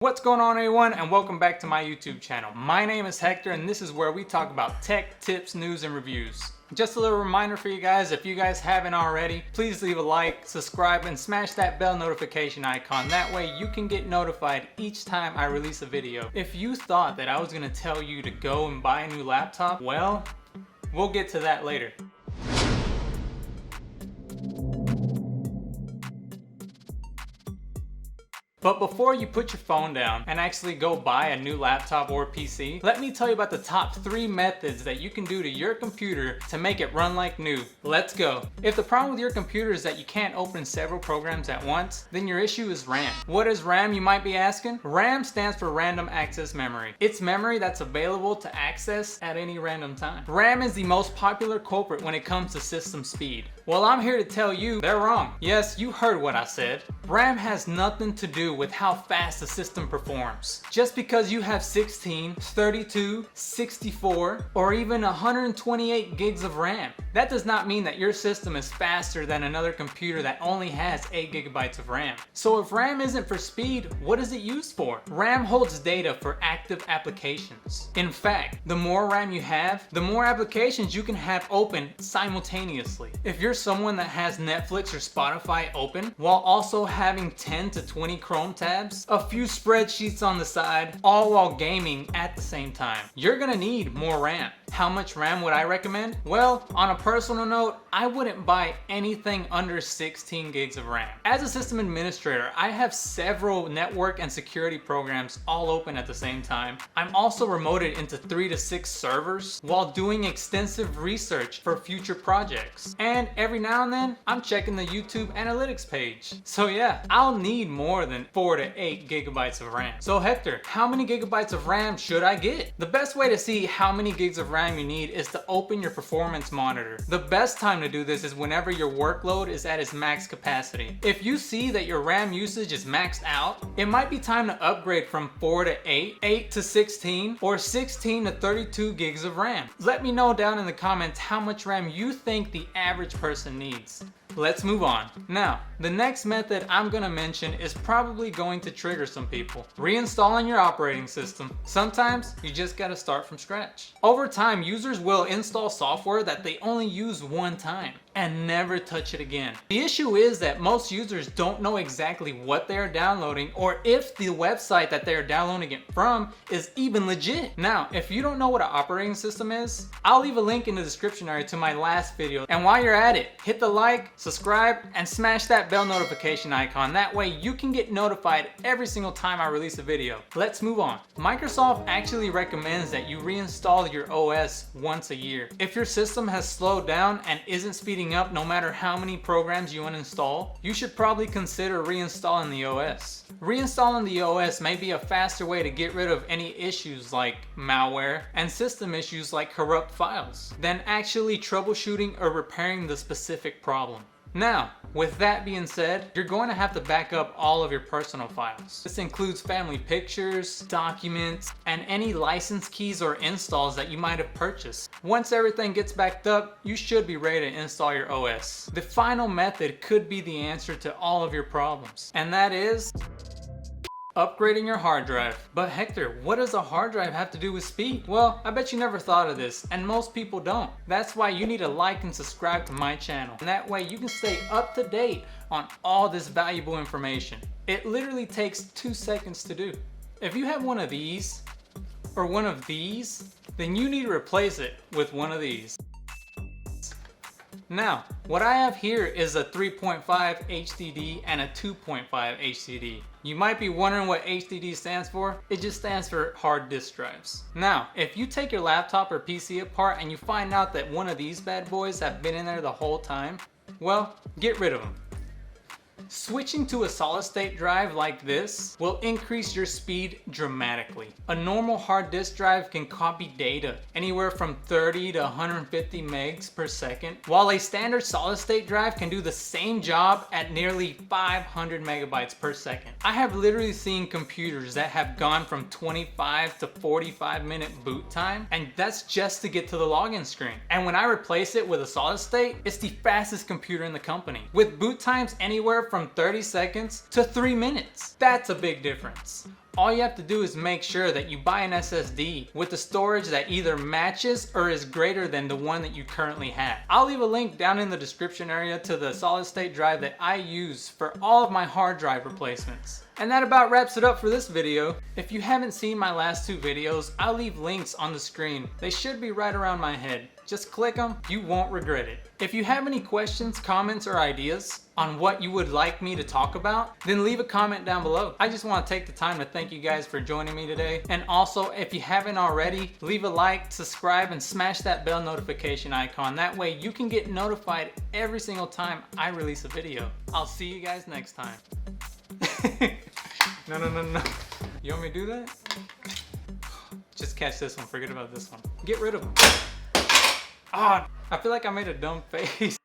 What's going on, everyone, and welcome back to my YouTube channel. My name is Hector and this is where we talk about tech, tips, news, and reviews. Just a little reminder for you guys, if you guys haven't already, please leave a like, subscribe, and smash that bell notification icon. That way you can get notified each time I release a video. If you thought that I was going to tell you to go and buy a new laptop, well, we'll get to that later. But before you put your phone down and actually go buy a new laptop or PC, let me tell you about the top 3 methods that you can do to your computer to make it run like new. Let's go. If the problem with your computer is that you can't open several programs at once, then your issue is RAM. What is RAM, you might be asking? RAM stands for Random Access Memory. It's memory that's available to access at any random time. RAM is the most popular culprit when it comes to system speed. Well, I'm here to tell you they're wrong. Yes, you heard what I said. RAM has nothing to do with how fast the system performs. Just because you have 16, 32, 64, or even 128 gigs of RAM, that does not mean that your system is faster than another computer that only has 8 gigabytes of RAM. So if RAM isn't for speed, what is it used for? RAM holds data for active applications. In fact, the more RAM you have, the more applications you can have open simultaneously. If you're someone that has Netflix or Spotify open while also having 10 to 20 Chrome tabs, a few spreadsheets on the side, all while gaming at the same time, you're gonna need more RAM. How much RAM would I recommend? Well, on a personal note, I wouldn't buy anything under 16 gigs of RAM. As a system administrator, I have several network and security programs all open at the same time. I'm also remoted into 3 to 6 servers while doing extensive research for future projects. And every now and then, I'm checking the YouTube analytics page. So yeah, I'll need more than 4 to 8 gigabytes of RAM. So Hector, how many gigabytes of RAM should I get? The best way to see how many gigs of RAM you need is to open your performance monitor. The best time to do this is whenever your workload is at its max capacity. If you see that your RAM usage is maxed out, it might be time to upgrade from 4 to 8, 8 to 16, or 16 to 32 gigs of RAM. Let me know down in the comments how much RAM you think the average person needs. Let's move on. Now, the next method I'm gonna mention is probably going to trigger some people. Reinstalling your operating system. Sometimes you just gotta start from scratch. Over time, users will install software that they only use one time and never touch it again. The issue is that most users don't know exactly what they are downloading or if the website that they are downloading it from is even legit. Now, if you don't know what an operating system is, I'll leave a link in the description area to my last video. And while you're at it, hit the like, subscribe, and smash that bell notification icon. That way you can get notified every single time I release a video. Let's move on. Microsoft actually recommends that you reinstall your OS once a year. If your system has slowed down and isn't speeding up no matter how many programs you uninstall, you should probably consider reinstalling the OS. Reinstalling the OS may be a faster way to get rid of any issues like malware and system issues like corrupt files than actually troubleshooting or repairing the specific problem. Now, with that being said, you're going to have to back up all of your personal files. This includes family pictures, documents, and any license keys or installs that you might have purchased. Once everything gets backed up, you should be ready to install your OS. The final method could be the answer to all of your problems, and that is upgrading your hard drive. But Hector, what does a hard drive have to do with speed? Well, I bet you never thought of this, and most people don't. That's why you need to like and subscribe to my channel. And that way you can stay up to date on all this valuable information. It literally takes 2 seconds to do. If you have one of these, or one of these, then you need to replace it with one of these. Now, what I have here is a 3.5 HDD and a 2.5 HDD. You might be wondering what HDD stands for. It just stands for hard disk drives. Now, if you take your laptop or PC apart and you find out that one of these bad boys have been in there the whole time, well, get rid of them. Switching to a solid state drive like this will increase your speed dramatically. A normal hard disk drive can copy data anywhere from 30 to 150 megs per second, while a standard solid state drive can do the same job at nearly 500 megabytes per second. I have literally seen computers that have gone from 25 to 45 minute boot time, and that's just to get to the login screen. And when I replace it with a solid state, it's the fastest computer in the company, with boot times anywhere from 30 seconds to 3 minutes. That's a big difference. All you have to do is make sure that you buy an SSD with the storage that either matches or is greater than the one that you currently have. I'll leave a link down in the description area to the solid state drive that I use for all of my hard drive replacements. And that about wraps it up for this video. If you haven't seen my last 2 videos, I'll leave links on the screen. They should be right around my head. Just click them, you won't regret it. If you have any questions, comments, or ideas on what you would like me to talk about, then leave a comment down below. I just want to take the time to thank you guys for joining me today. And also, if you haven't already, leave a like, subscribe, and smash that bell notification icon. That way you can get notified every single time I release a video. I'll see you guys next time. No. You want me to do that? Just catch this one, forget about this one. Get rid of them. Ah, I feel like I made a dumb face.